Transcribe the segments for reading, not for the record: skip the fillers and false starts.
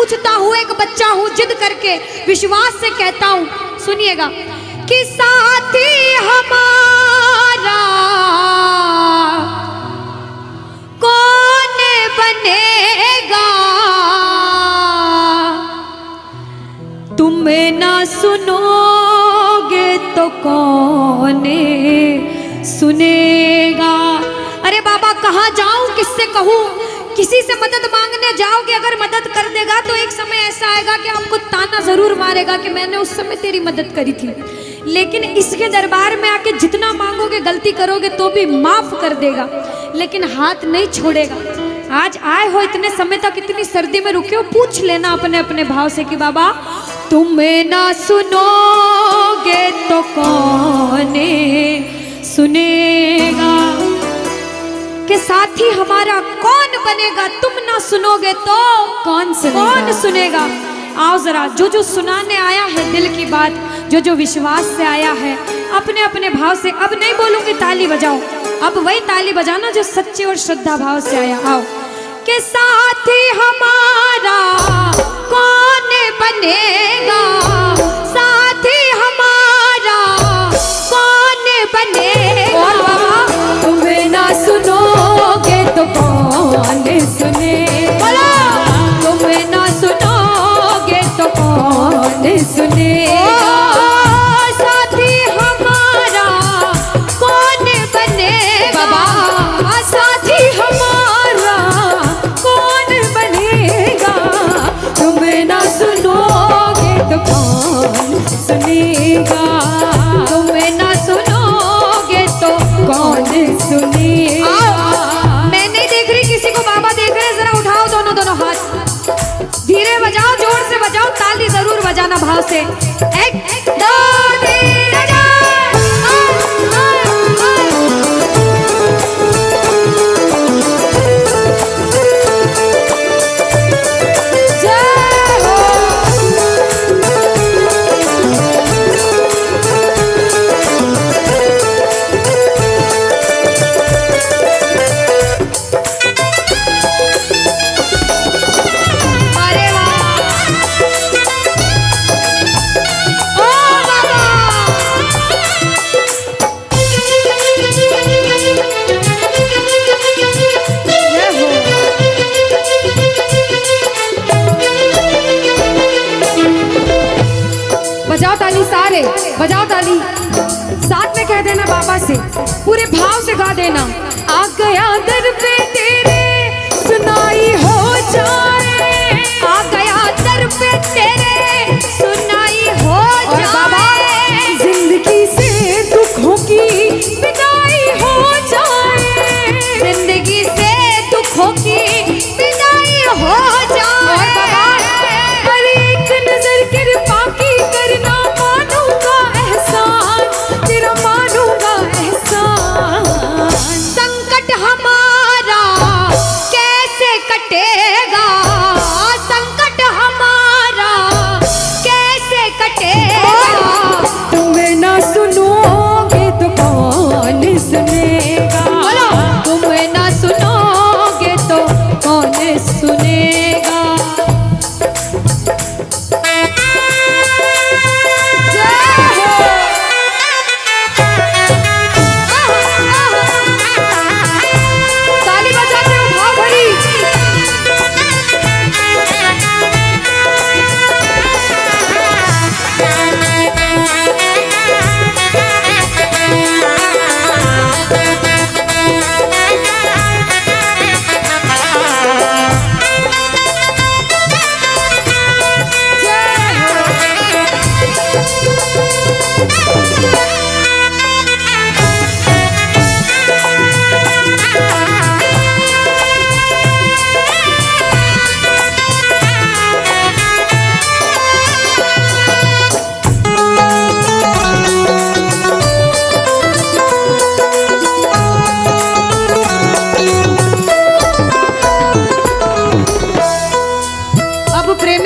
पूछता हूँ, एक बच्चा हूँ, जिद करके विश्वास से कहता हूँ, सुनिएगा, कि साथी हमारा कौन बनेगा, तुम ना सुनोगे तो कौन सुनेगा। अरे बाबा कहाँ जाऊं, किससे कहूँ, किसी से मदद मांगने जाओगे, अगर मदद कर देगा तो एक समय ऐसा आएगा कि आपको ताना जरूर मारेगा कि मैंने उस समय तेरी मदद करी थी, लेकिन इसके दरबार में आके जितना मांगोगे, गलती करोगे तो भी माफ कर देगा, लेकिन हाथ नहीं छोड़ेगा। आज आए हो इतने समय तक, इतनी सर्दी में रुके हो, पूछ लेना अपने अपने भाव से कि बाबा तुम ना सुनोगे तो कौन सुनेगा, कि साथी हमारा कौन बनेगा, तुम ना सुनोगे तो कौन सुनेगा। आओ जरा, जो जो सुनाने आया है दिल की बात, जो जो विश्वास से आया है, अपने अपने भाव से, अब नहीं बोलूंगी ताली बजाओ, अब वही ताली बजाना जो सच्चे और श्रद्धा भाव से आया। आओ, कि साथी हमारा कौन बनेगा, साथी हमारा कौन बनेगा, और बाबा तुम्हें ना सुनोगे तो कौन सुनेगा, तुम्हें ना सुनोगे तो कौन सुनेगा, साथी हमारा कौन बनेगा, साथी हमारा कौन बनेगा, तुम्हें ना सुनोगे तो कौन सुनेगा, तुम्हें ना सुनोगे तो कौन सुनेगा। मैं नहीं देख रही किसी को, बाबा देख रहे हैं, जरा उठाओ दोनों दोनों हाथ, धीरे बजाओ, जोर से बजाओ, ताली जरूर बजाना भाव से। एक दो तीन बजाओ ताली, सारे बजाओ ताली, साथ में कह देना बाबा से, पूरे भाव से गा देना। आ गया दर पे तेरे सुनाई हो जाए, आ गया दर पे तेरे सुनाई हो जाए, जिंदगी से दुखों की विदाई हो जाए, जिंदगी से दुखों की विदाई हो जाए, पर एक नजर कृपा की करना, मानूंगा एहसान तेरा, मानूंगा एहसान, संकट हमारा कैसे कटेगा, संकट हमारा कैसे कटेगा, तुम्हें ना सुनोगे तो कौन सुनेगा, तुम्हें ना सुनोगे तो कौन सुनेगा। ताली बजाते हो भाव भरी,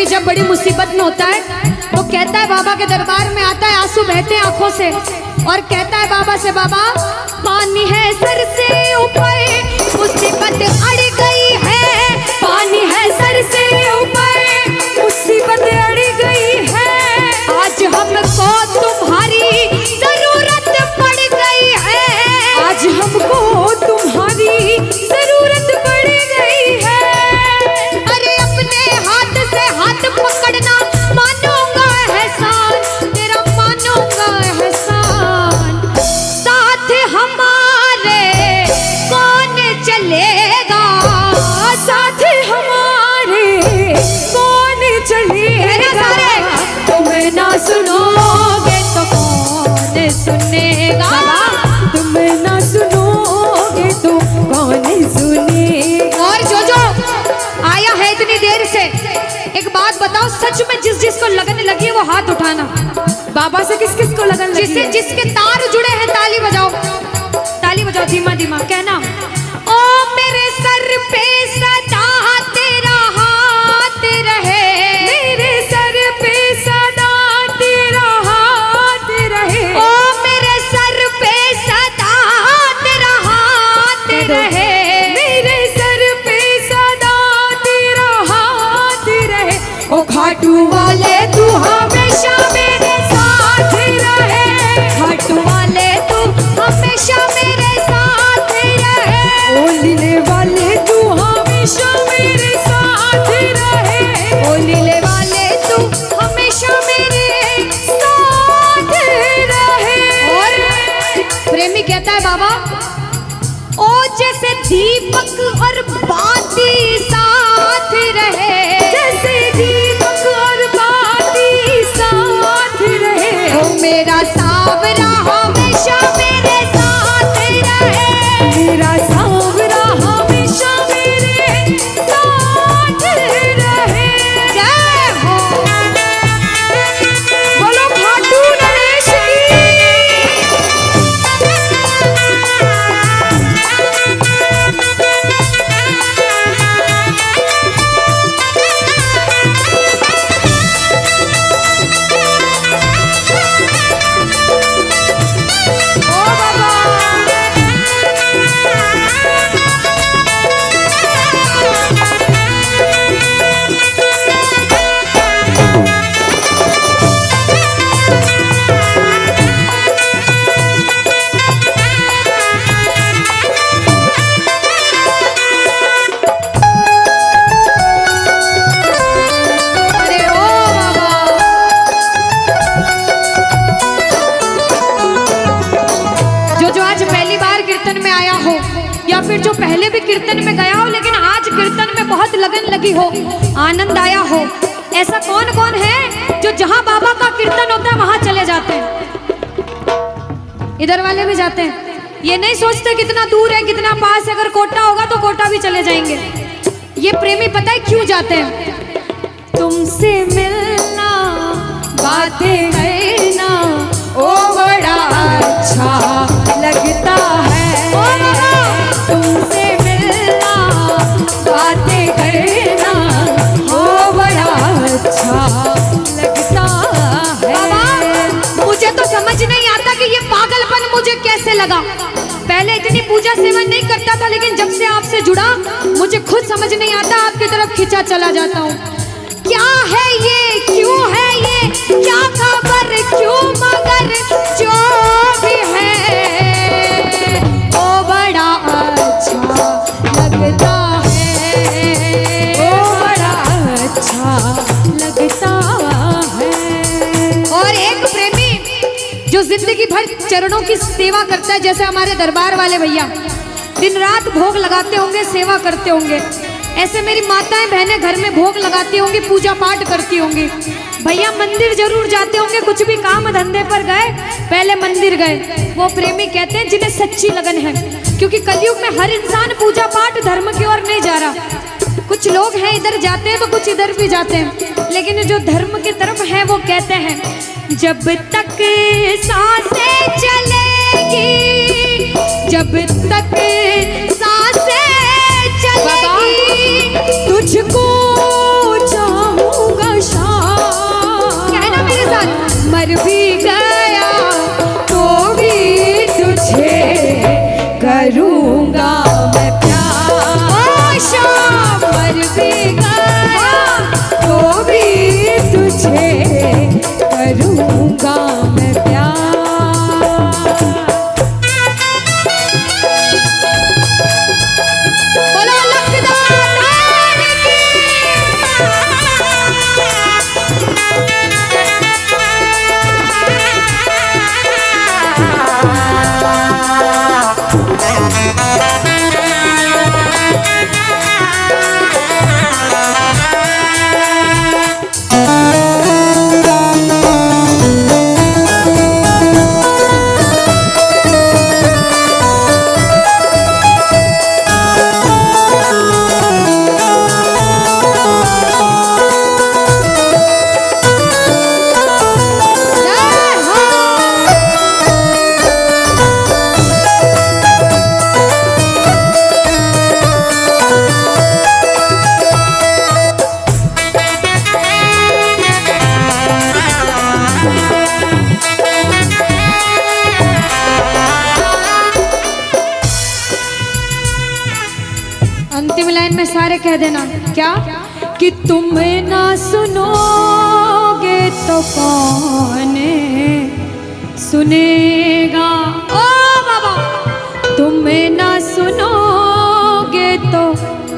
जब बड़ी मुसीबत में होता है तो कहता है, बाबा के दरबार में आता है, आंसू बहते हैं आंखों से, और कहता है बाबा से, बाबा पानी है सर से ऊपर, मुसीबत अड़ गई है, पानी है सर से ऊपर, सच में जिस जिसको लगन लगी है वो हाथ उठाना। बाबा से किस किस को लगन लगी जिससे है? जिसके तार जुड़े हैं ताली बजाओ, ताली बजाओ धीमा धीमा, कहना ओ मेरे सर पे सदा तेरा हाथ रहे, मेरे सर पे सदा तेरा हाथ रहे, ओ मेरे सर पे सदा तेरा हाथ रहे, मेरे सर पे सदा तेरा हाथ रहे। ओ खाटू वाले तू हमेशा मेरे साथ रहे, खाटू वाले तू हमेशा मेरे साथ रहे, ओ लीले वाले तू हमेशा मेरे साथ रहे, ओ लीले वाले तू हमेशा मेरे साथ रहे। और प्रेमी कहता है बाबा ओ जैसे दीपक और बाती साथ रहे, जैसे दीपक और बाती साथ रहे, ओ मेरा सावरा हमेशा मेरे साथ रहे, मेरा सांवरा हमेशा मेरे साथ रहे। जय हो। बोलो खाटू नरेश ओ बाबा अरे ओ बाबा जो आज पहली बार कीर्तन में आया हो या फिर जो पहले भी कीर्तन में गया हो लेकिन आज कीर्तन में बहुत लगन लगी हो, आनंद आया हो, ऐसा कौन कौन है जो जहां बाबा का कीर्तन होता है वहां चले जाते हैं? इधर वाले भी जाते हैं, ये नहीं सोचते कितना दूर है कितना पास है, अगर कोटा होगा तो कोटा भी चले जाएंगे। ये प्रेमी पता है क्यों जाते हैं? तुमसे मिलना बातें करना ओ बड़ा अच्छा लगता है, ओ बाबा तुमसे मिलना बातें करना ओ बड़ा अच्छा लगता है। बाबा मुझे तो समझ नहीं आता कि ये पागलपन मुझे कैसे लगा। पहले इतनी पूजा सेवन नहीं करता था लेकिन जब से आपसे जुड़ा मुझे खुद समझ नहीं आता, आपकी तरफ खिंचा चला जाता हूँ। क्या है ये, क्यों है ये, क्या खबर, क्यों मगर जो भी है ओ बड़ा अच्छा लगता है, ओ बड़ा अच्छा लगता है। और एक प्रेमी जो जिंदगी भर चरणों की सेवा करता है, जैसे हमारे दरबार वाले भैया दिन रात भोग लगाते होंगे, सेवा करते होंगे, ऐसे मेरी माताएं बहनें घर में भोग लगाती होंगी, पूजा पाठ करती होंगी। भैया मंदिर जरूर जाते होंगे, कुछ भी काम धंधे पर गए पहले मंदिर गए। वो प्रेमी कहते हैं जिन्हें सच्ची लगन है, क्योंकि कलयुग में हर इंसान पूजा पाठ धर्म की ओर नहीं जा रहा। कुछ लोग हैं इधर जाते हैं तो कुछ इधर भी जाते हैं, लेकिन जो धर्म की तरफ है वो कहते हैं जब तक सांसें चलेगी, जब तक सांसें चलेगी तुझको चाहूंगा शाम, कहना मेरे साथ, मर भी गया तो भी तुझे करूंगा मैं प्यार। ओ शाम मर भी गया तो भी तुझे करूंगा मैं प्यार। सारे कह देना क्या कि तुम ना सुनोगे तो कौन सुनेगा। ओ बाबा, तुम ना सुनोगे तो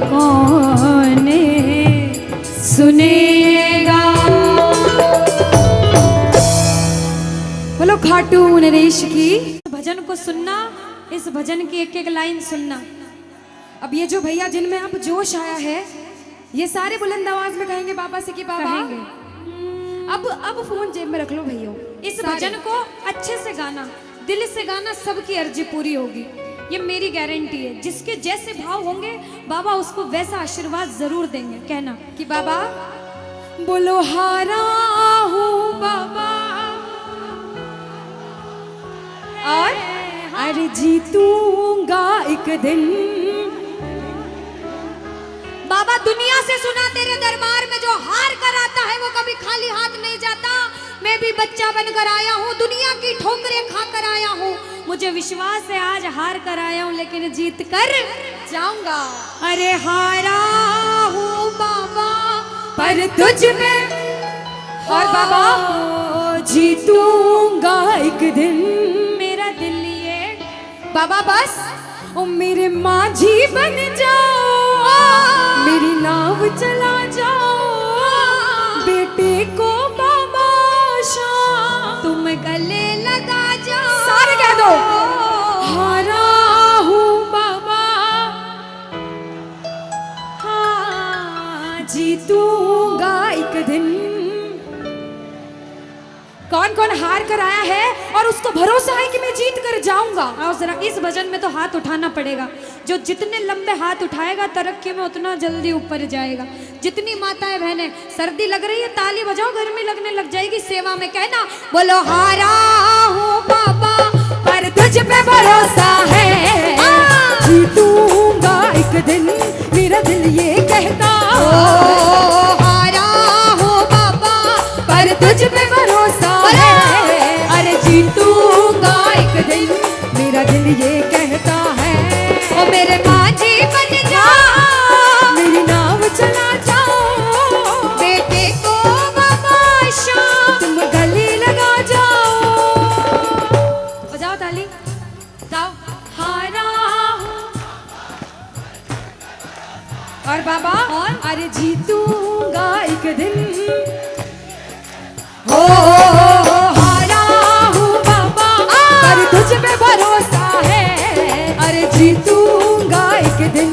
कौन सुनेगा। बोलो खाटू नरेश की। भजन को सुनना, इस भजन की एक एक लाइन सुनना। अब ये जो भैया जिनमें अब जोश आया है, ये सारे बुलंद आवाज में कहेंगे बाबा से कि बाबा अब फोन जेब में रख लो भैया। इस भजन को अच्छे से गाना, दिल से गाना, सबकी अर्जी पूरी होगी, ये मेरी गारंटी है। जिसके जैसे भाव होंगे बाबा उसको वैसा आशीर्वाद जरूर देंगे। कहना कि बाबा बोलो हारा हूँ बाबा और अरे जीतूंगा एक दिन। बाबा दुनिया से सुना तेरे दरबार में जो हार कर आता है वो कभी खाली हाथ नहीं जाता। मैं भी बच्चा बनकर आया हूँ, दुनिया की ठोकरें खाकर आया हूँ। मुझे विश्वास है आज हार कर आया हूँ लेकिन जीत कर जाऊंगा। अरे हारा हूँ बाबा पर तुझ में और बाबा जीतूंगा एक दिन। मेरा दिल ये बाबा बस ओ मेरे माझी बन जाओ, मेरी नाव चला जाओ, बेटे को बाबा शाम तुम गले लगा जाओ। सारे कह दो हारा हूँ बाबा, हाँ जीतूंगा एक दिन। कौन कौन हार कर आया है और उसको भरोसा है कि मैं जीत कर जाऊंगा। और जरा इस भजन में तो हाथ उठाना पड़ेगा। जो जितने लंबे हाथ उठाएगा तरक्की में उतना जल्दी ऊपर जाएगा। जितनी माताएं बहनें सर्दी लग रही है ताली बजाओ, गर्मी लगने लग जाएगी सेवा में। कहना बोलो हारा हूँ बाबा पर तुझ पे भरोसा है, जीतूंगा एक दिन मेरा दिल ये कहता। हारा हूँ बाबा पर तुझ पे भरोसा है, अरे जीतूंगा एक दिन मेरा दिल ये कहता है। ओ मेरे माझी बन जाओ, मेरी नाव चला जाओ, बेटे को बाबा शाम तुम गले लगा जाओ। बजाओ ताली जाओ। हारा और बाबा और अरे जीतूंगा एक दिन। हो हारा हूँ बाबा पर तुझ पे भरोसा है, अरे जीतूंगा एक दिन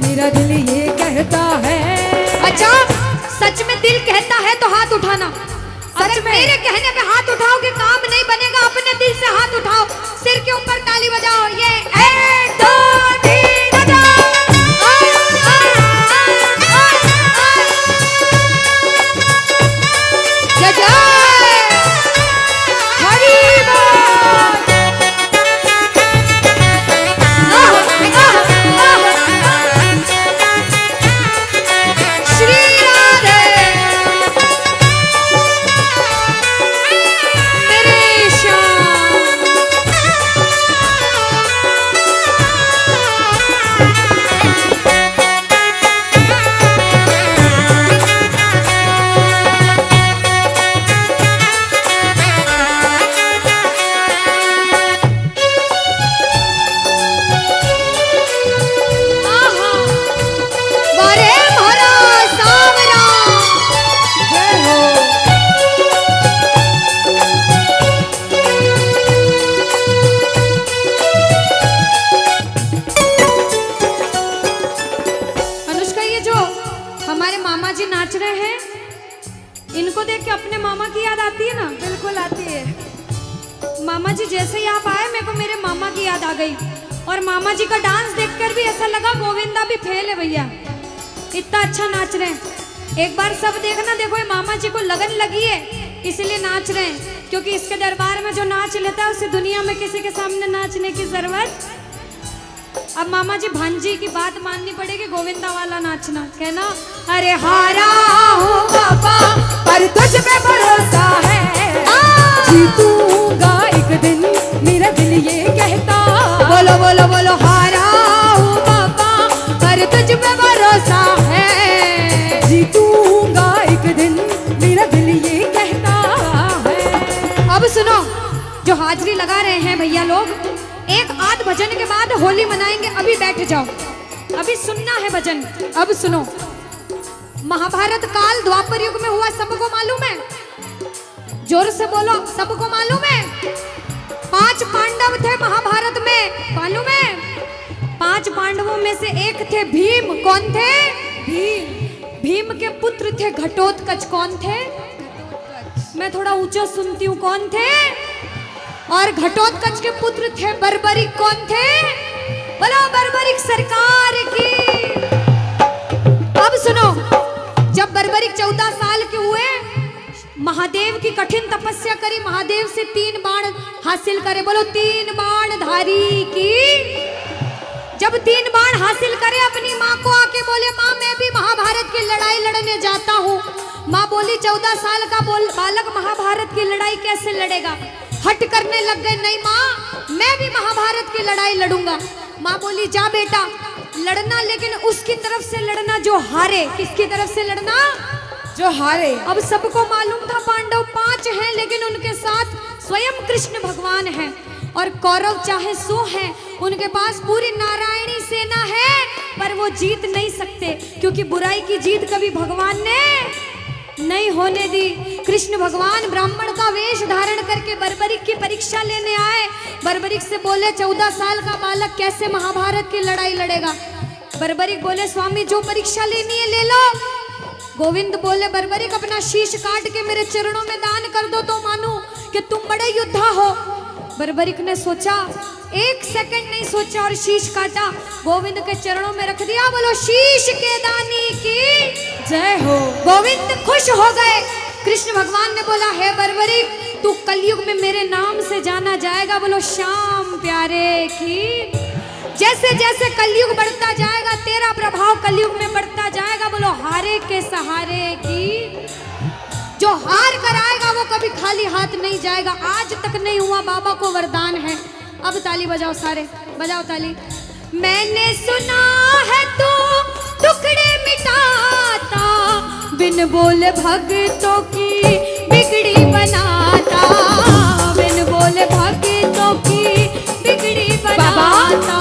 मेरा दिल ये कहता है। अच्छा सच में दिल कहता है तो हाथ उठाना। सच में मेरे कहने पे हाथ उठाओगे काम नहीं बनेगा। अपने दिल से हाथ उठाओ, सिर के ऊपर ताली बजाओ। ये 1 2 3 बजाओ। जय जय इनको देख के अपने मामा की याद आती है ना? बिल्कुल आती है। मामा जी जैसे ही आप आए मेरे को मेरे मामा की याद आ गई। और मामा जी का डांस देखकर भी ऐसा लगा गोविंदा भी फेल है भैया, इतना अच्छा नाच रहे हैं। एक बार सब देखना, देखो ये मामा जी को लगन लगी है इसलिए नाच रहे हैं, क्योंकि इसके दरबार में जो नाच लेता है उसे दुनिया में किसी के सामने नाचने की जरूरत। अब मामा जी भांजी की बात माननी पड़ेगी, गोविंदा वाला नाचना। कहना अरे हारा हूँ बाबा पर तुझ पे भरोसा है, जीतूंगा एक दिन मेरा दिल ये कहता। बोलो बोलो बोलो हारा हूँ बाबा पर तुझ पे भरोसा लगा रहे हैं भैया लोग, एक आध भजन के बाद होली मनाएंगे। अभी बैठ जाओ, अभी सुनना है भजन। अब सुनो, महाभारत काल द्वापर युग में हुआ, सबको मालूम है? जोर से बोलो, सबको मालूम है? 5 पांडव थे महाभारत में, मालूम है? 5 पांडवों में से एक थे भीम। कौन थे? भीम। भीम के पुत्र थे घटोत्कच। कौन थे? मैं थोड़ा ऊंचा सुनती हूँ। कौन थे? और घटोत्कच के पुत्र थे बर्बरिक। कौन थे? बोलो बर्बरिक सरकार की। अब सुनो, जब बर्बरिक 14 साल के हुए, महादेव की कठिन तपस्या करी, महादेव से 3 बाण हासिल करे। बोलो 3 बाण धारी की। जब 3 बाण हासिल करे, अपनी माँ को आके बोले, माँ मैं भी महाभारत की लड़ाई लड़ने जाता हूँ। माँ बोली 14 साल का बालक महाभारत की लड़ाई कैसे लड़ेगा? हट करने लग गए, नहीं माँ मैं भी महाभारत की लड़ाई लड़ूंगा। माँ बोली जा बेटा लड़ना, लेकिन उसकी तरफ से लड़ना जो हारे। किसकी तरफ से लड़ना? जो हारे। अब सबको मालूम था पांडव 5 हैं, लेकिन उनके साथ स्वयं कृष्ण भगवान हैं। और कौरव चाहे 100 हैं, उनके पास पूरी नारायणी सेना है, पर वो जीत नहीं सकते, क्योंकि बुराई की जीत कभी भगवान ने नहीं होने दी। कृष्ण भगवान ब्राह्मण का वेश धारण करके बर्बरिक की परीक्षा लेने आए। बर्बरिक से बोले 14 साल का बालक कैसे महाभारत की लड़ाई लड़ेगा? बर्बरिक बोले स्वामी जो परीक्षा लेनी है ले लो। गोविंद बोले बर्बरिक अपना शीश काट के मेरे चरणों में दान कर दो तो मानूं कि तुम बड़े योद्धा हो। बर्बरिक ने सोचा, 1 सेकंड नहीं सोचा और शीश काटा, गोविंद के चरणों में रख दिया। बोलो शीश के दानी की जय हो। गोविंद खुश हो गए। कृष्ण भगवान ने बोला हे बर्बरिक तू कलयुग में मेरे नाम से जाना जाएगा। बोलो श्याम प्यारे की। जैसे जैसे कलयुग बढ़ता जाएगा तेरा प्रभाव कलयुग में बढ़ता जाएगा। बोलो हारे के सहारे की। जो हार कर आएगा वो कभी खाली हाथ नहीं जाएगा। आज तक नहीं हुआ, बाबा को वरदान है। अब ताली बजाओ, सारे बजाओ ताली। मैंने सुना है तू टुकड़े मिटाता, बिन बोले भक्तों की बिगड़ी बनाता, बिन बोले भक्तों की बिगड़ी बनाता।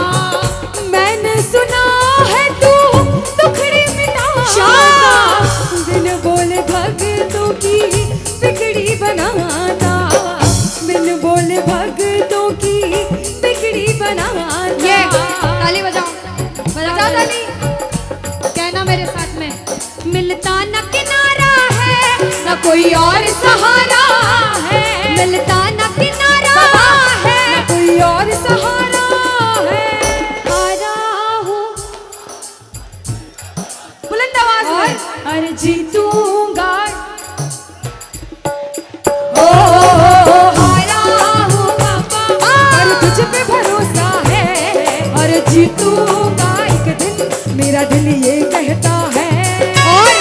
मैंने सुना है तू टुकड़े मिटाता, बिन बोले भक्तों की बिगड़ी बनाता, बिन बोले भक्तों की बिगड़ी बनाता। ये ताली बजाओ, बजाओ ताली। कहना मेरे साथ में, मिलता न किनारा है न कोई और सहारा है, मिलता न किनारा है न कोई और सहारा है। हारा हूँ बुलंद आवाज में, अरे जीतूंगा। हारा हूँ बाबा, और तुझ पे भरोसा है, और जीतूंगा एक दिन, मेरा दिल ये कहता है। और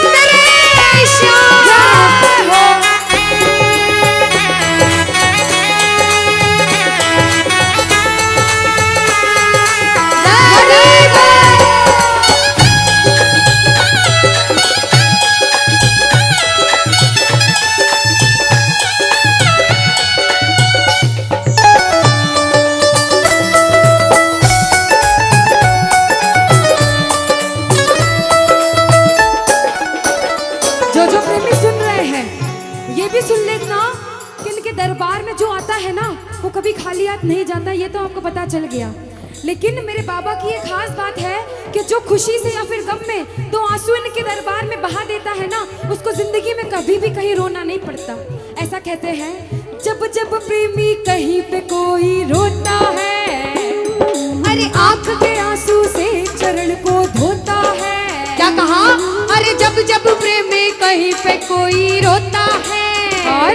मेरे श्याम हो। जो जो प्रेमी सुन रहे हैं ये भी सुन लेना कि इनके दरबार में जो आता है ना वो कभी खाली हाथ नहीं जाता। ये तो आपको पता चल गया। लेकिन मेरे बाबा की एक खास बात है कि जो खुशी से या फिर गम में 2 आंसू इनके दरबार में बहा देता है ना, उसको जिंदगी में कभी भी कहीं रोना नहीं पड़ता। ऐसा कहते हैं, जब जब प्रेमी कहीं पे कोई रोता है, अरे आंख के आंसू से चरण को धोता है। क्या कहा? अरे जब जब प्रेमी कहीं पे कोई रोता है, और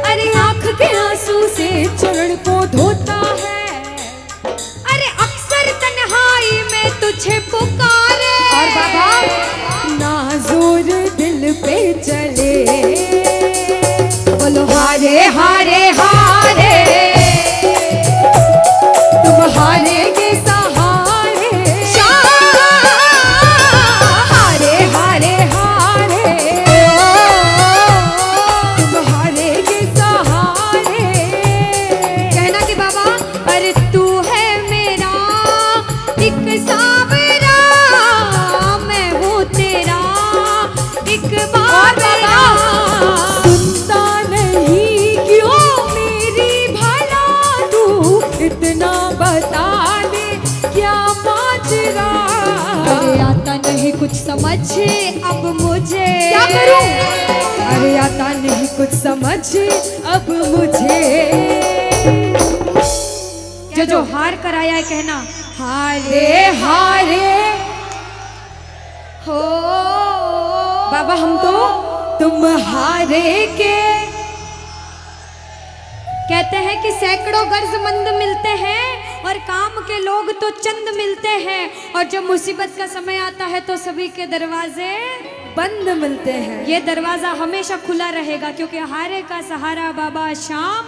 अरे आंख के आंसू से चरण को धोता है। अरे अक्सर तन्हाई में तुझे पुकारे। और बाबा नाज़ुर दिल पे चले, बोलो हारे हारे हारे, तुम हारेगे सहारे। हारे हारे हारे, नहीं कुछ समझ अब मुझे, क्या करूं? अरे आता नहीं कुछ समझ अब मुझे। जो हार कर आया है कहना हारे हारे हो बाबा, हम तो तुम हारे के। कहते हैं कि सैकड़ों गर्जमंद मिलते हैं और काम के लोग तो चंद मिलते हैं, और जब मुसीबत का समय आता है तो सभी के दरवाजे बंद मिलते हैं। ये दरवाजा हमेशा खुला रहेगा, क्योंकि हारे का सहारा बाबा शाम,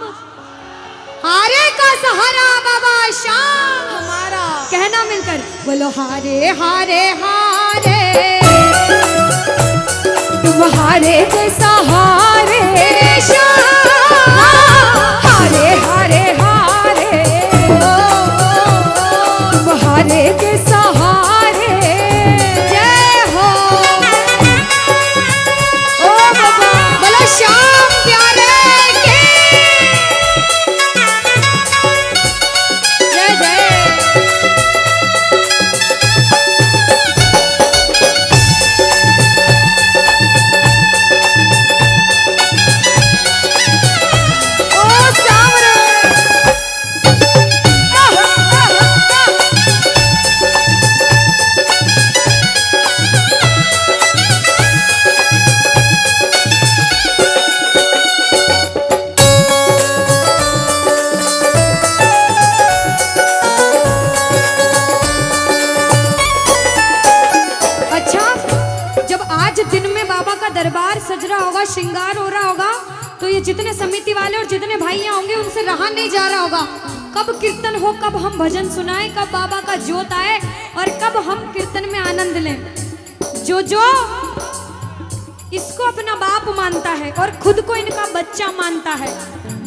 हारे का सहारा बाबा शाम हमारा। कहना मिलकर बोलो हारे हारे हारे, तुम हारे के सहारे शाम, हारे हारे हारे, तुम हारे के सहारे। जय हो ओ बाबा, बोलो शाम प्यारे के जय जय। दरबार सज रहा होगा, श्रृंगार हो रहा होगा, तो ये जितने समिति वाले और जितने भाइयां होंगे उनसे रहा नहीं जा रहा होगा। कब कीर्तन हो, कब हम भजन सुनाएं, कब बाबा का जोत आए और कब हम कीर्तन में आनंद लें। जो इसको अपना बाप मानता है और खुद को इनका बच्चा मानता है,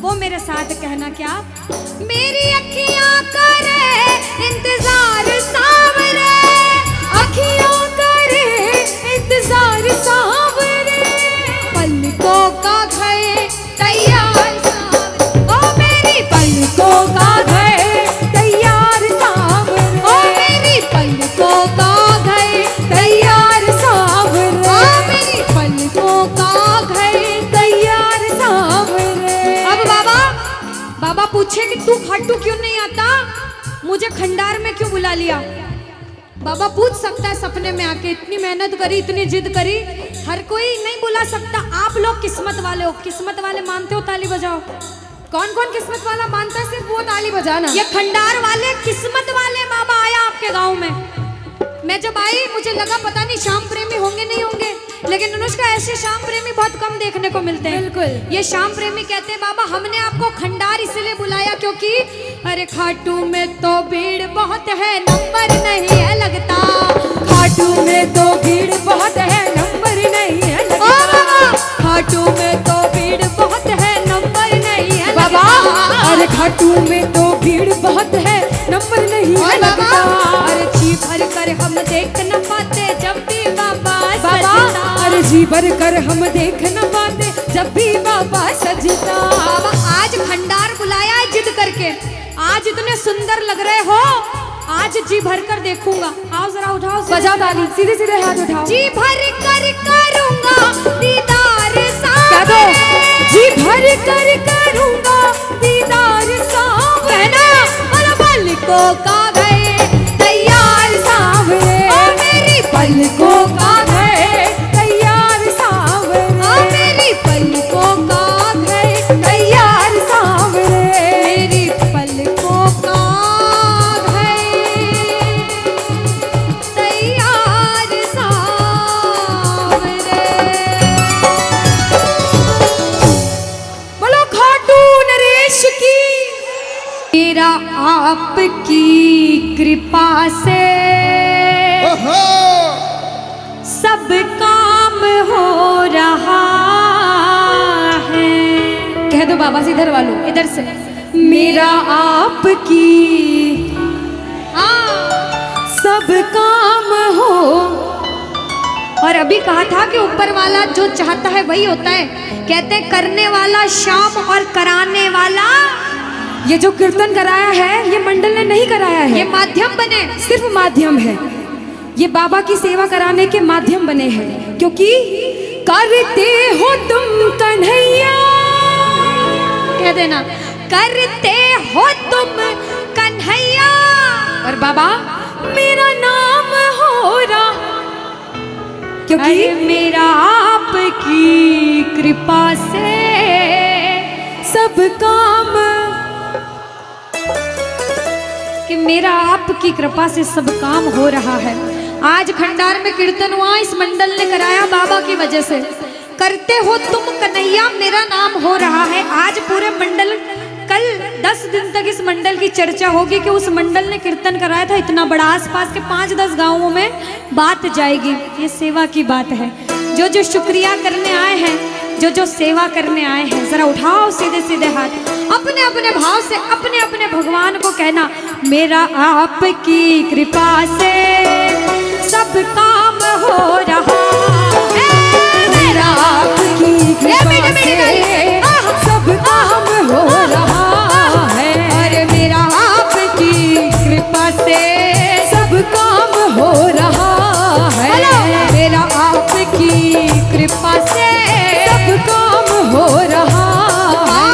वो मेरे साथ कहना क्या, मेरी अखियां करे इंतजार सावरे, अखियां करे इंतजार सावरे, पलकों का घर तैयार सावरे, ओ मेरी पलकों का घर तैयार सावरे, ओ मेरी पलकों का घर तैयार सावरे, ओ मेरी पलकों का घर तैयार सावरे। अब बाबा पूछे कि तू खाटू क्यों नहीं आता, मुझे खंडार में क्यों बुला लिया। बाबा पूछ सकता है सपने में आके, इतनी मेहनत करी, इतनी जिद करी, हर कोई नहीं बुला सकता। आप लोग किस्मत वाले हो, किस्मत वाले मानते हो, ताली बजाओ। कौन कौन किस्मत वाला मानता है, सिर्फ वो ताली बजाना। ये खंडार वाले किस्मत वाले बाबा आया आपके गांव में। मैं जब आई मुझे लगा पता नहीं श्याम प्रेमी होंगे नहीं होंगे, लेकिन अनुष्का ऐसे श्याम प्रेमी बहुत कम देखने को मिलते हैं। बिल्कुल। ये श्याम प्रेमी कहते हैं बाबा हमने आपको खंडार इसलिए बुलाया क्योंकि अरे खाटू में तो भीड़ बहुत है, नंबर नहीं है लगता, खाटू में तो भीड़ बहुत है, नंबर नहीं है लगता, खाटू में तो भीड़ बहुत है, नंबर नहीं है बाबा, अरे खाटू में तो भीड़ बहुत है, नंबर नहीं है लगता, अरे जी भर कर हम देख न पाते जब भी बाबा सजता, अरे जी भर कर हम देख न पाते जब भी बाबा सजता। बाबा आज खंडार बुलाया है जिद करके, आज इतने सुंदर लग रहे हो, आज जी भर कर देखूंगा। आओ जरा उठाओ, बजाओ ताली, सीधे सीधे हाथ उठाओ। जी भर कर करूंगा दीदार क्या दो, जी भर कर करूंगा दीदार सावरे, कहना और पलकों का घर तैयार सावरे, ओ मेरी पलकों का घर तैयार सावरे, ओ मेरी पलकों का घर तैयार सावरे, मेरी पलकों का घर तैयार सावरे। बोलो खाटू नरेश की। मेरा आपकी कृपा से सब काम हो रहा है। कह दो बाबा से, इधर वालों, इधर से, मेरा आपकी सब काम हो। और अभी कहा था कि ऊपर वाला जो चाहता है वही होता है। कहते हैं करने वाला श्याम और कराने वाला, ये जो कीर्तन कराया है ये मंडल ने नहीं कराया है, ये माध्यम बने, सिर्फ माध्यम है। ये बाबा की सेवा कराने के माध्यम बने हैं, क्योंकि करते हो तुम कन्हैया, कह देना करते हो तुम कन्हैया, और बाबा मेरा नाम हो रहा, क्योंकि अरे मेरा आपकी कृपा से सब काम, कि मेरा आपकी कृपा से सब काम हो रहा है। आज खंडार में कीर्तन हुआ, इस मंडल ने कराया बाबा की वजह से। करते हो तुम कन्हैया, मेरा नाम हो रहा है। आज पूरे मंडल, कल 10 दिन तक इस मंडल की चर्चा होगी कि उस मंडल ने कीर्तन कराया था इतना बड़ा, आसपास के 5-10 गांवों में बात जाएगी। ये सेवा की बात है। जो जो शुक्रिया करने आए हैं, जो जो सेवा करने आए हैं, जरा उठाओ सीधे सीधे हाथ, अपने अपने भाव से अपने अपने भगवान को कहना, मेरा आपकी कृपा से सब काम हो रहा है, मेरा आपकी कृपा से सब काम हो रहा है, अरे मेरा आपकी कृपा से सब काम हो रहा है, मेरा आपकी कृपा से सब काम हो रहा है।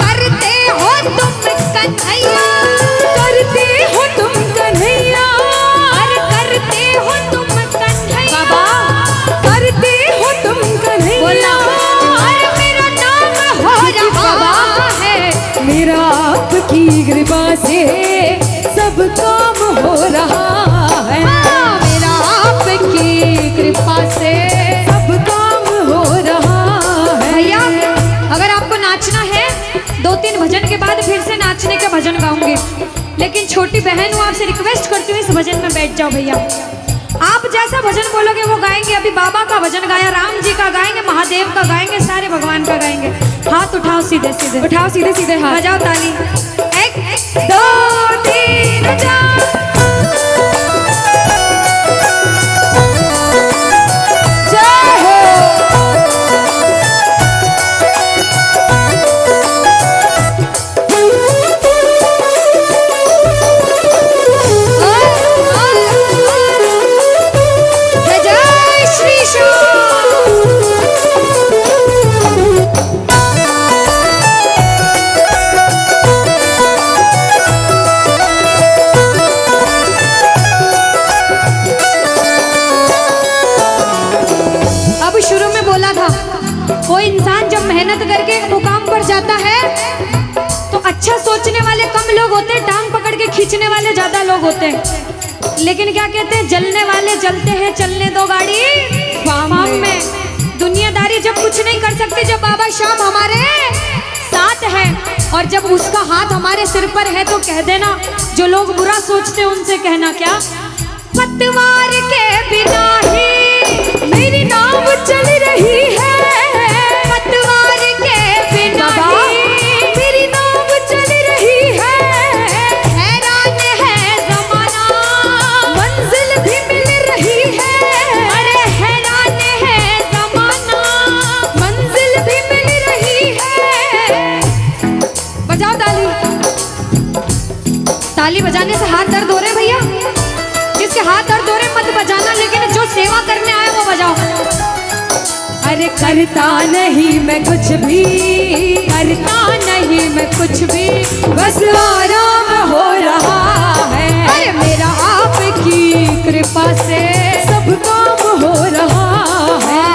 करते हो तुम कन्हैया, करते हो तुम कन्हैया, अरे करते हो तुम कन्हैया, बाबा करते हो तुम कन्हैया, बोला अरे मेरा नाम हो रहा है, मेरा आपकी कृपा से सब काम हो रहा है, मेरा आपकी कृपा से सब काम हो रहा है। भैया अगर आपको नाचना है, 2-3 भजन के बाद फिर से नाचने का भजन गाऊंगी, लेकिन छोटी बहन हूँ, आपसे रिक्वेस्ट करती हूँ इस भजन में बैठ जाओ भैया। आप जैसा भजन बोलोगे वो गाएंगे। अभी बाबा का भजन गाया, राम जी का गाएंगे, महादेव का गाएंगे, सारे भगवान का गाएंगे। हाथ उठाओ सीधे सीधे, उठाओ सीधे सीधे हाथ, बजाओ ताली, 1 2 3 4। जय हो। जय श्री श्याम। अब शुरू में बोला था, कोई इंसान जब मेहनत करके एक मुकाम पर जाता है तो अच्छा सोचने वाले कम लोग होते हैं, टांग पकड़ के खींचने वाले ज्यादा लोग होते हैं। लेकिन क्या कहते हैं, जलने वाले जलते हैं, चलने दो गाड़ी फार्म में। दुनियादारी जब कुछ नहीं कर सकती, जब बाबा श्याम हमारे साथ है और जब उसका हाथ हमारे सिर पर है, तो कह देना, जो लोग बुरा सोचते हैं उनसे कहना क्या, पतवार के बिना ही मेरी नाव चल रही है, पतवार के बिना ही मेरी नाव चल रही है, हैरान है जमाना, मंजिल भी मिल रही है, अरे हैरान है जमाना, मंजिल भी मिल रही है। बजाओ ताली। ताली बजाने से हाथ दर्द हो रहे भैया, जिसके हाथ दर्द हो रहे मत बजाना, लेकिन जो सेवा करने आए वो बजाओ। अरे करता नहीं मैं कुछ भी, करता नहीं मैं कुछ भी, बस आराम हो रहा है, अरे मेरा आपकी कृपा से सब काम हो रहा है,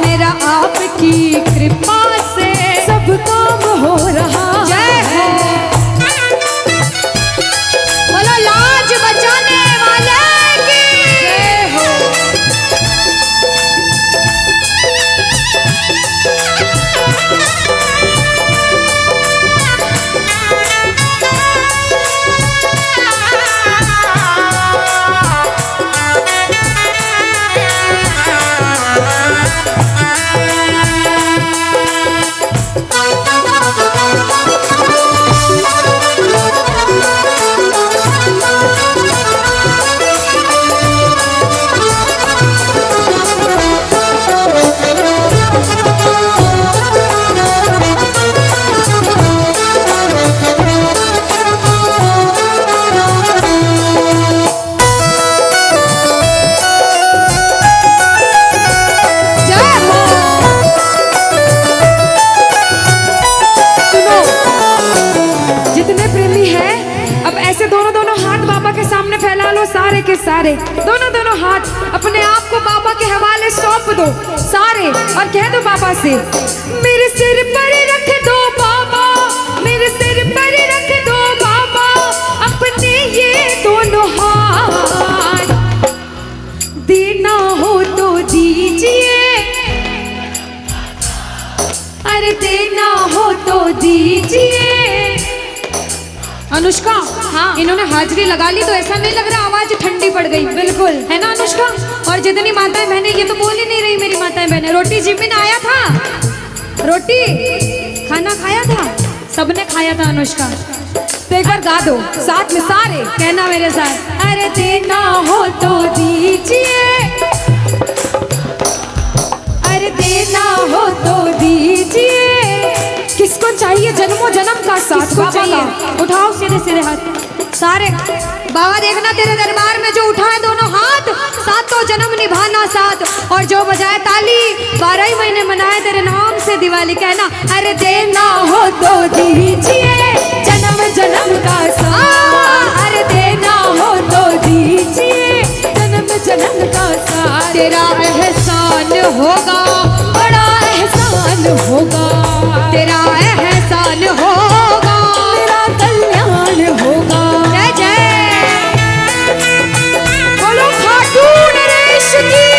मेरा आपकी कृपा से सब काम हो रहा जय हो। बोलो लाज बचाने वाले की जय हो। सारे, दोनों दोनों हाथ अपने आप को बाबा के हवाले सौंप दो सारे, और कह दो बाबा से, मेरे सिर पर रख दो बाबा, मेरे सिर पर रख दो बाबा अपने ये दोनों हाथ, देना हो तो दीजिए, अरे देना हो तो दीजिए। अनुष्का, हाँ, इन्होंने हाजिरी लगा ली तो ऐसा नहीं लग रहा आवाज ठंडी पड़ गई? बिल्कुल, है ना अनुष्का? और जितनी माताएं बहनें, ये तो बोल ही नहीं रही मेरी माताएं बहनें। रोटी जिमिन आया था, रोटी खाना खाया था, सबने खाया था अनुष्का। तो एक बार गा दो साथ में सारे, कहना मेरे साथ, अरे देना हो तो दीजिए, अरे देना हो तो दीजिए। किसको चाहिए जन्मों जन्म का साथ? किसको चाहिए? उठाओ सीधे सीधे हाथ सारे। बाबा देखना तेरे दरबार में जो उठाए दोनों हाथ, सातों जन्म निभाना साथ, और जो बजाए ताली 12 ही महीने मनाए तेरे नाम से दिवाली। कहना, अरे देना हो तो दीजिए जन्म जन्म का साथ, अरे देना हो तो दीजिए जन्म जन्म का साथ। तेरा एहसान होगा, बड़ा एहसान होगा, तेरा एहसान होगा, तेरा कल्याण होगा। जय जय बोलो खाटू नरेश की।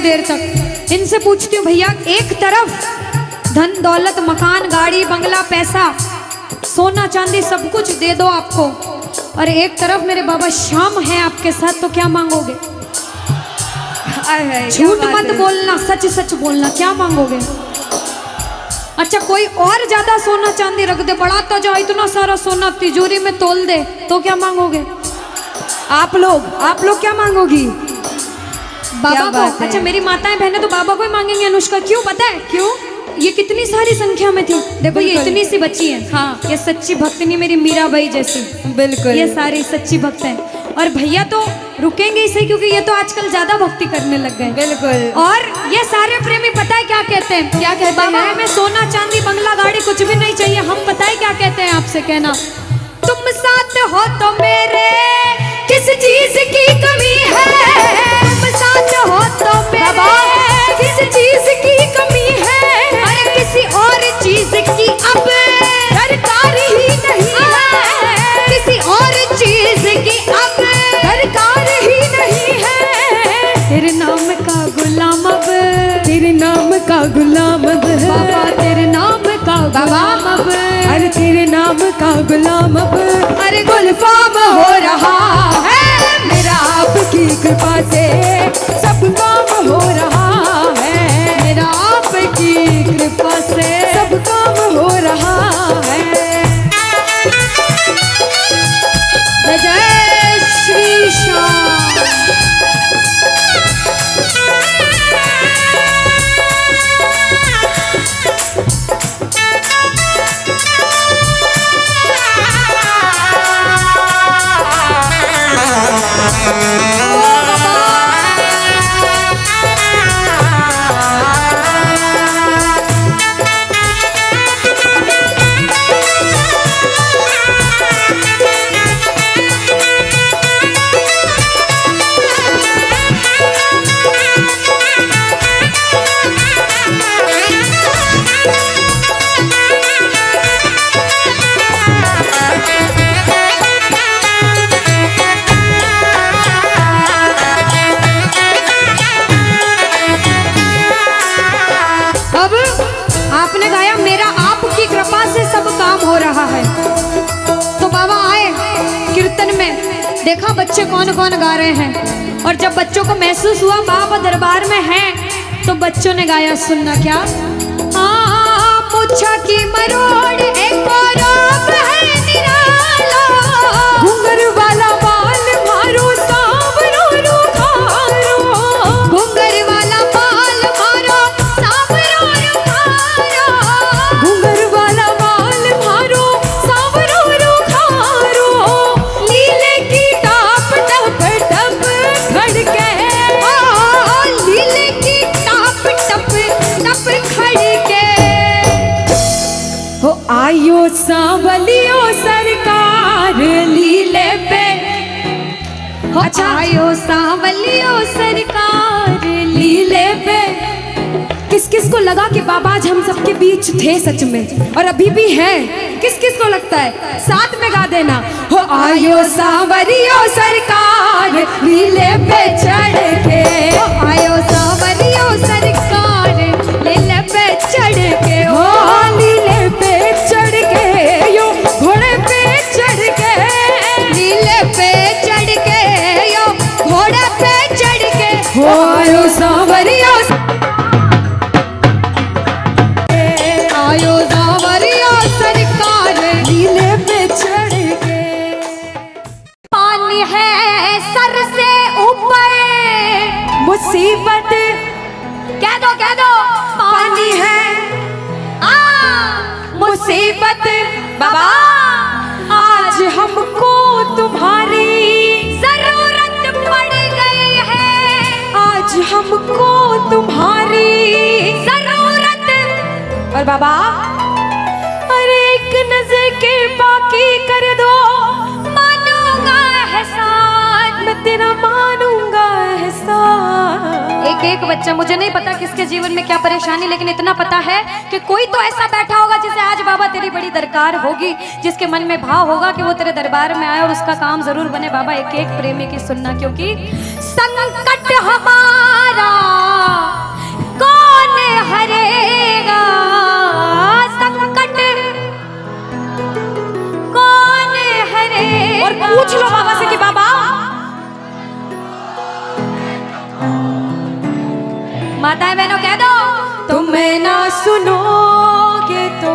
देर तक इनसे पूछती हूँ, भैया एक तरफ धन दौलत मकान गाड़ी बंगला पैसा सोना चांदी सब कुछ दे दो आपको, और एक तरफ मेरे बाबा श्याम है आपके साथ, तो क्या मांगोगे? झूठ मत बोलना, सच सच बोलना, क्या मांगोगे? अच्छा कोई और ज्यादा सोना चांदी रख दे, बढ़ाता जाओ इतना सारा सोना तिजोरी में तोल दे, तो क्या मांगोगे? आप लोग क्या मांगोगी? बाबा को। अच्छा मेरी माताएं बहनें तो बाबा को ही मांगेंगे अनुष्का, क्यों पता है? क्यों? ये कितनी सारी संख्या में थी, देखो ये इतनी सी बच्ची है, हाँ ये सच्ची भक्तनी मेरी मीराबाई जैसी, बिल्कुल ये सारी सच्ची भक्त हैं। और भैया तो रुकेंगे ही सही, क्योंकि ये तो आजकल ज्यादा भक्ति करने लग गए। बिल्कुल। और ये सारे प्रेमी पता है क्या कहते हैं? क्या कहते हैं? बाबा हमें सोना चांदी बंगला गाड़ी कुछ भी नहीं चाहिए, हम पता है क्या कहते हैं आपसे? कहना, तुम साथ हो तो मेरे किस चीज की कमी है, तुम साथ हो तो मेरे किस चीज की कमी है, अरे किसी और चीज की अब दरकार ही नहीं है, किसी और चीज की अब दरकार ही नहीं है। तेरे नाम का गुलाम अब, तेरे नाम का गुलाम अब बाबा, तेरे नाम का गुलाम अब, अरे तेरे नाम का गुलाम अब, अरे गुलफाम हो रहा है मेरा आपकी कृपा से, सब काम हो रहा है मेरा आपकी कृपा से, सब काम हो रहा है। जय श्री श्याम। देखा बच्चे कौन कौन गा रहे हैं, और जब बच्चों को महसूस हुआ बाबा दरबार में हैं, तो बच्चों ने गाया, सुनना क्या। मुच्छा की मरोड़ एक और है निराला, घुंघर वाला बाल मारो सांवरो रुखारो, घुंघर वाला बाल मारो सांवरो रुखारो, घुंघर वाला बाल मारो सांवरो रुखारो, लीले की टाप टप टप खड़के, लीले की टाप टप टप खड़के, हो आयो सांवलियो सरकार लीले पे। अच्छा, आयो सांवलियो सरकार लीले पे। किस किस को लगा कि बाबा आज हम सबके बीच थे सच में, और अभी भी हैं? किस किस को लगता है? साथ में गा देना, हो आयो सांवरियो सरकार लीले पे चढ़ के, हो आयो सांवलियो सरकार लीले पे चढ़ के, हो लीले पे चढ़ के, यो घोड़े पे चढ़ के, लीले पे चढ़ के, यो घोड़े पे चढ़ के, हो आयो सांवरियो आयो सांवरियो सरकार लीले पे चढ़ के। पानी है सर से ऊपर, मुसीबत कह दो पानी है, मुसीबत बाबा आज हमको तुम्हारी जरूरत पड़ गई है, आज हमको तुम्हारी जरूरत। और बाबा अरे एक नजर के बाकी कर दो, मानूंगा एहसान, मैं तेरा मानूंगा एहसान। एक एक बच्चा, मुझे नहीं पता किसके जीवन में क्या परेशानी, लेकिन इतना पता है कि कोई तो ऐसा बैठा होगा जिसे आज बाबा तेरी बड़ी दरकार होगी, जिसके मन में भाव होगा कि वो तेरे दरबार में आए और उसका काम जरूर बने। बाबा एक एक प्रेमी की सुनना, क्योंकि संकट हमारा कौन हरेगा, संकट कौन हरेगा। और पूछ लो बाबा से कि बाबा माताएं बहनों कह दो, तुम्हें ना सुनोगे तो।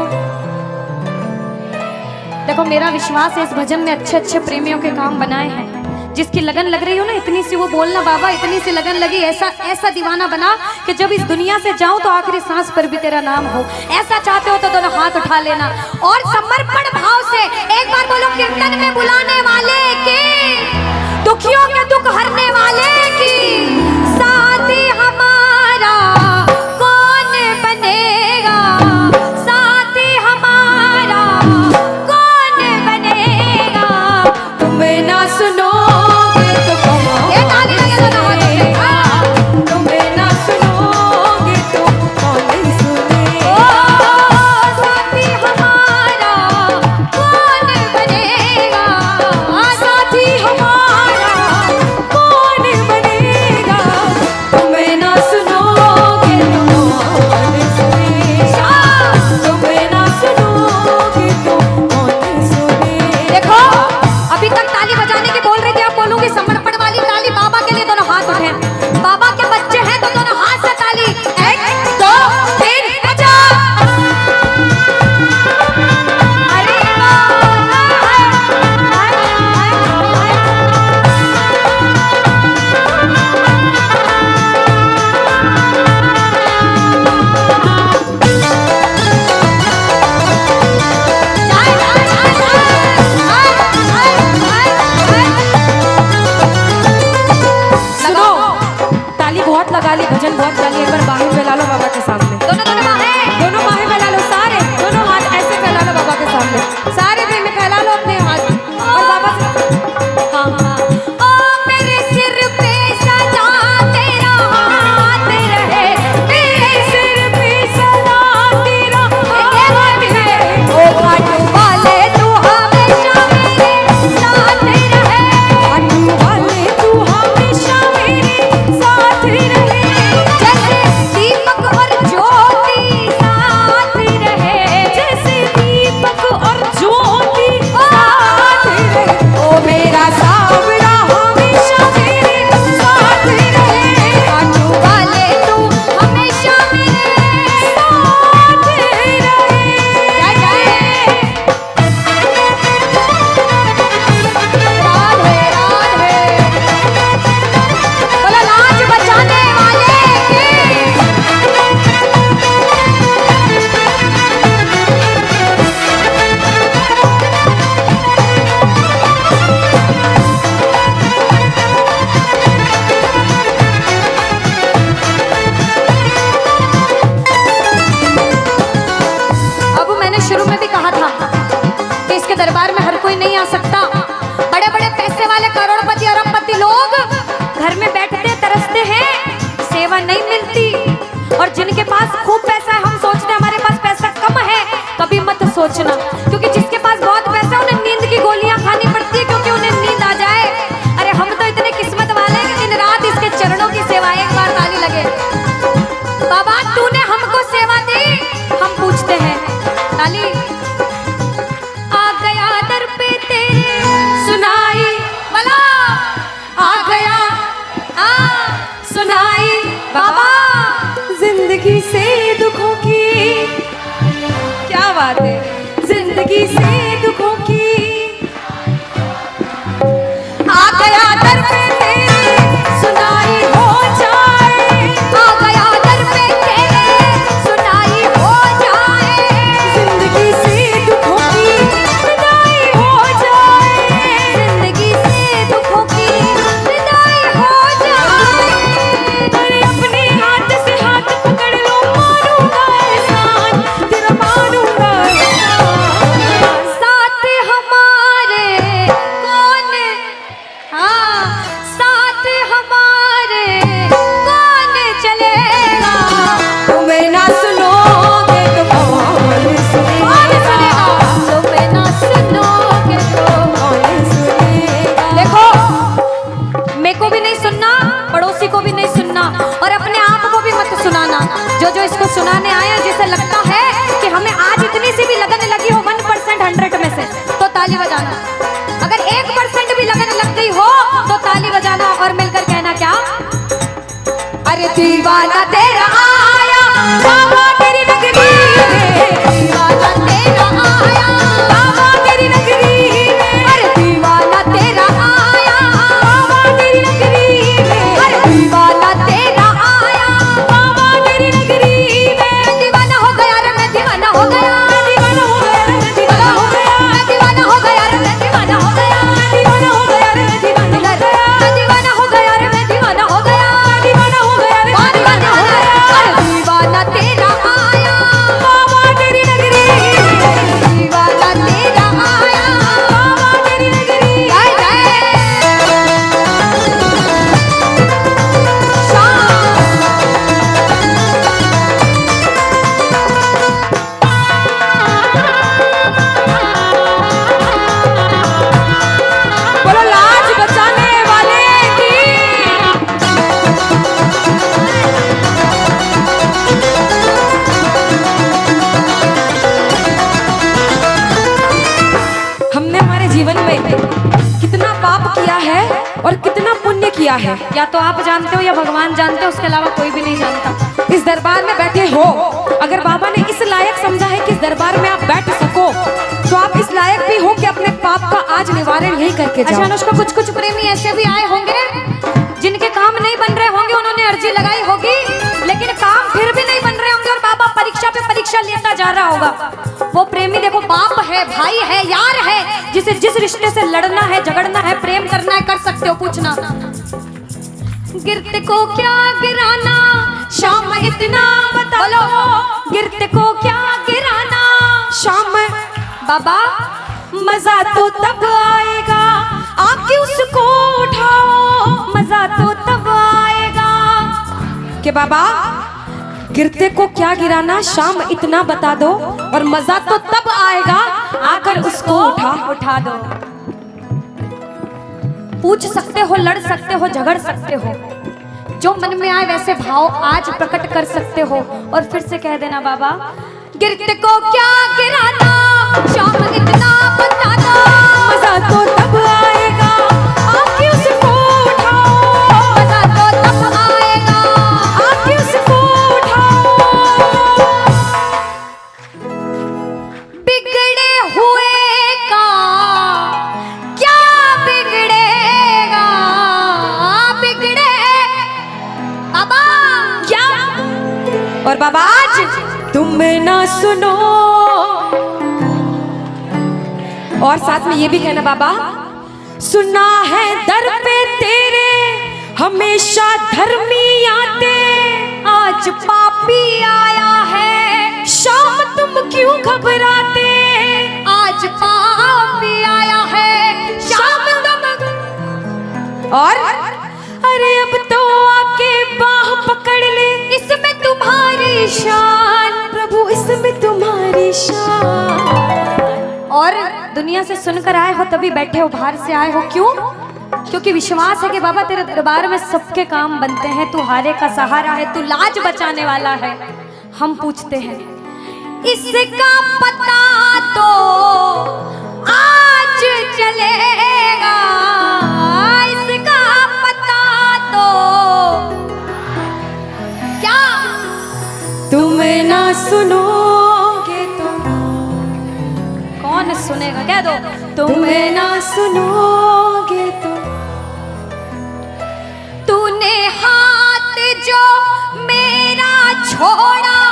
देखो मेरा विश्वास है इस भजन में अच्छे अच्छे प्रेमियों के काम बनाए हैं। जिसकी लगन लग रही हो ना, इतनी सी वो बोलना बाबा, इतनी सी लगन लगी, ऐसा ऐसा दीवाना बना कि जब इस दुनिया से जाऊं तो आखिरी सांस पर भी तेरा नाम हो। ऐसा चाहते हो तो दोनों हाथ उठा लेना और समर्पण भाव से एक बार बोलो, कीर्तन में बुलाने वाले की, दुखियों के दुख हरने वाले की, साथी हमारा कौन बनेगा, साथी हमारा कौन बनेगा। तुम्हें ना सुनो ये ताली लगे दोनों हाथों से। तुम्हें ना सुनोगे तो कौन सुनेगा। साथी हमारा कौन बनेगा, साथी हमारा कौन बनेगा। तुम्हें ना सुनोगे तो कौन सुनेगा। तुम्हें ना सुनोगे तो कौन सुनेगा। देखो अभी तक ताली बजाने की बोल रही थी, अब बोलूंगी समर्पण वाली ताली। बाबा के लिए दोनों हाथ उठे, बाबा के बच्चे हैं तो दोनों हाथ से ताली। 1 2 3 बजा। अरे सुनो, ताली बहुत लगा ली, भजन बहुत गा ली, एक बार बाहें फैला लो बाबा के सामने। दोनों दोनों बाहें, दोनों बाहें फैला लो, सारे दोनों हाथ ऐसे फैला लो बाबा के सामने। सारे प्रेमी फैला लो अपने हाथ और बाबा से हाँ हाँ। ओ मेरे सिर पे सदा तेरा हाथ रहे, मेरे सिर पे सदा तेरा हाथ रहे। ओ घाट वाले तू हमेशा मेरे साथ रहे, घाट वाले तू हमेशा मेरे साथ रहे। जैसे दीपक और ज्योति तरसते हैं, सेवा नहीं मिलती। और जिनके पास खूब पैसा है, हम सोचते हैं हमारे पास पैसा कम है, कभी मत सोचना, क्योंकि जिसके पास बहुत पैसा है उन्हें नींद की गोलियां खानी पड़ती है, क्योंकि उन्हें नींद आ जाए। अरे हम तो इतने किस्मत वाले हैं कि दिन रात इसके चरणों की सेवा, एक बार ताली लगे। बाबा तूने हमको सेवा दी, हम पूछते हैं ताली। आ गया दर पे तेरे सुनाई वाला, आ गया सुनाई बाबा जिंदगी से दुखों की, क्या बात है, जिंदगी से दुखों की, आ गया दर पे तेरे सुनाई हो जाए, आ गया दर पे तेरे सुनाई हो जाए, जिंदगी से दुखों की विदाई हो जाए, जिंदगी से दुखों की विदाई हो जाए। अरे अपने हाथ से हाथ पकड़ लो, मारूंगा एहसान, तेरा मारूंगा एहसान। साथ हमारे कौन, हाँ साथ हमारे कौन चलेगा, तुम्हें ना सुनोगे तो कौन सुनेगा, तुम्हें ना सुनोगे तो। कौन सुनेगा। देखो, मेरे को भी नहीं सुनना, पड़ोसी को भी नहीं सुनना, और अपने आप को भी मत सुनाना। जो इसको सुनाने आए, जिसे लगता है कि हमें आज इतनी सी भी लगन लगी हो 1% 100 में से, तो ताली बजाना। अगर 1% भी लगन लग गई हो तो ताली बजाना और मिलकर कहना क्या, अरे दीवाना तेरा आया बाबा तेरी नगरी में, दीवाना तेरा आया बाबा तेरी नगरी में, अरे दीवाना तेरा आया बाबा तेरी नगरी में, अरे दीवाना तेरा आया बाबा तेरी नगरी में। दीवाना हो गया रे मैं, दीवाना हो गया, दीवाना हो गया रे मैं, दीवाना हो गया, दीवाना हो गया रे मैं, दीवाना हो गया, दीवाना हो गया रे मैं, दीवाना हो गया, दीवाना हो गया रे मैं, दीवाना हो गया, दीवाना हो गया रे मैं, दीवाना हो गया। अरे दीवाना तेरा आया बाबा तेरी नगरी में, दीवाना तेरा आया बाबा तेरी नगरी। जय जय बोलो लाज बचाने वाले की। हमने हमारे जीवन में कितना पाप किया है और कितना पुण्य किया है, या तो आप जानते हो या भगवान जानते हो, उसके अलावा कोई भी नहीं जानता। इस दरबार में बैठे हो, अगर बाबा ने इस लायक समझा है कि इस दरबार में आप बैठ सको, तो आप इस लायक भी हो कि अपने पाप का आज निवारण यही करके जाओ। अच्छा अनुष्का, कुछ प्रेमी ऐसे भी आए होंगे जिनके काम नहीं बन रहे होंगे, उन्होंने अर्जी लगाई होगी, लेकिन काम फिर भी नहीं बन रहे होंगे, और बाबा परीक्षा पे परीक्षा लेता जा रहा होगा। वो प्रेमी देखो, बाप है, भाई है, यार है, जिसे जिस रिश्ते से लड़ना है, झगड़ना है, प्रेम करना है, कर सकते हो। पूछना गिरते को क्या गिराना, शाम इतना बता लो, गिरते को क्या गिराना शाम बाबा, मजा तो तब आएगा आके उसको उठाओ, मजा तो तब आएगा कि बाबा गिरते को क्या गिराना, शाम इतना बता दो, और मजा तो तब आएगा आकर उसको उठा दो। पूछ सकते हो, लड़ सकते हो, झगड़ सकते हो, जो मन में आए वैसे भाव आज प्रकट कर सकते हो, और फिर से कह देना बाबा, गिरते को क्या गिराना, शाम इतना बता दो, मजा तो तब आएगा आके उसको उठाओ, मजा तो तब आएगा आके उसको उठाओ। बिगड़े हुए का क्या बिगड़ेगा, बिगड़े बाबा क्या। और बाबा आज तुम ना सुनो, और साथ में ये भी कहना बाबा, सुना है दर पे तेरे हमेशा धर्मी आते, आज पापी आया है, शाम तुम क्यों घबराते, आज पापी आया है, शाम तुम। और अरे अब तो और दुनिया से सुनकर आए हो तभी बैठे हो, बाहर से आए हो क्यों? क्योंकि विश्वास है कि बाबा तेरे दरबार में सबके काम बनते हैं, तू हारे का सहारा है, तू लाज बचाने वाला है। हम पूछते हैं इसका पता तो आज चलेगा, इसका पता तो क्या तुम ना सुनोगे तो कौन सुनेगा? कह दो तुम ना सुनोगे तो तूने हाथ जो मेरा छोड़ा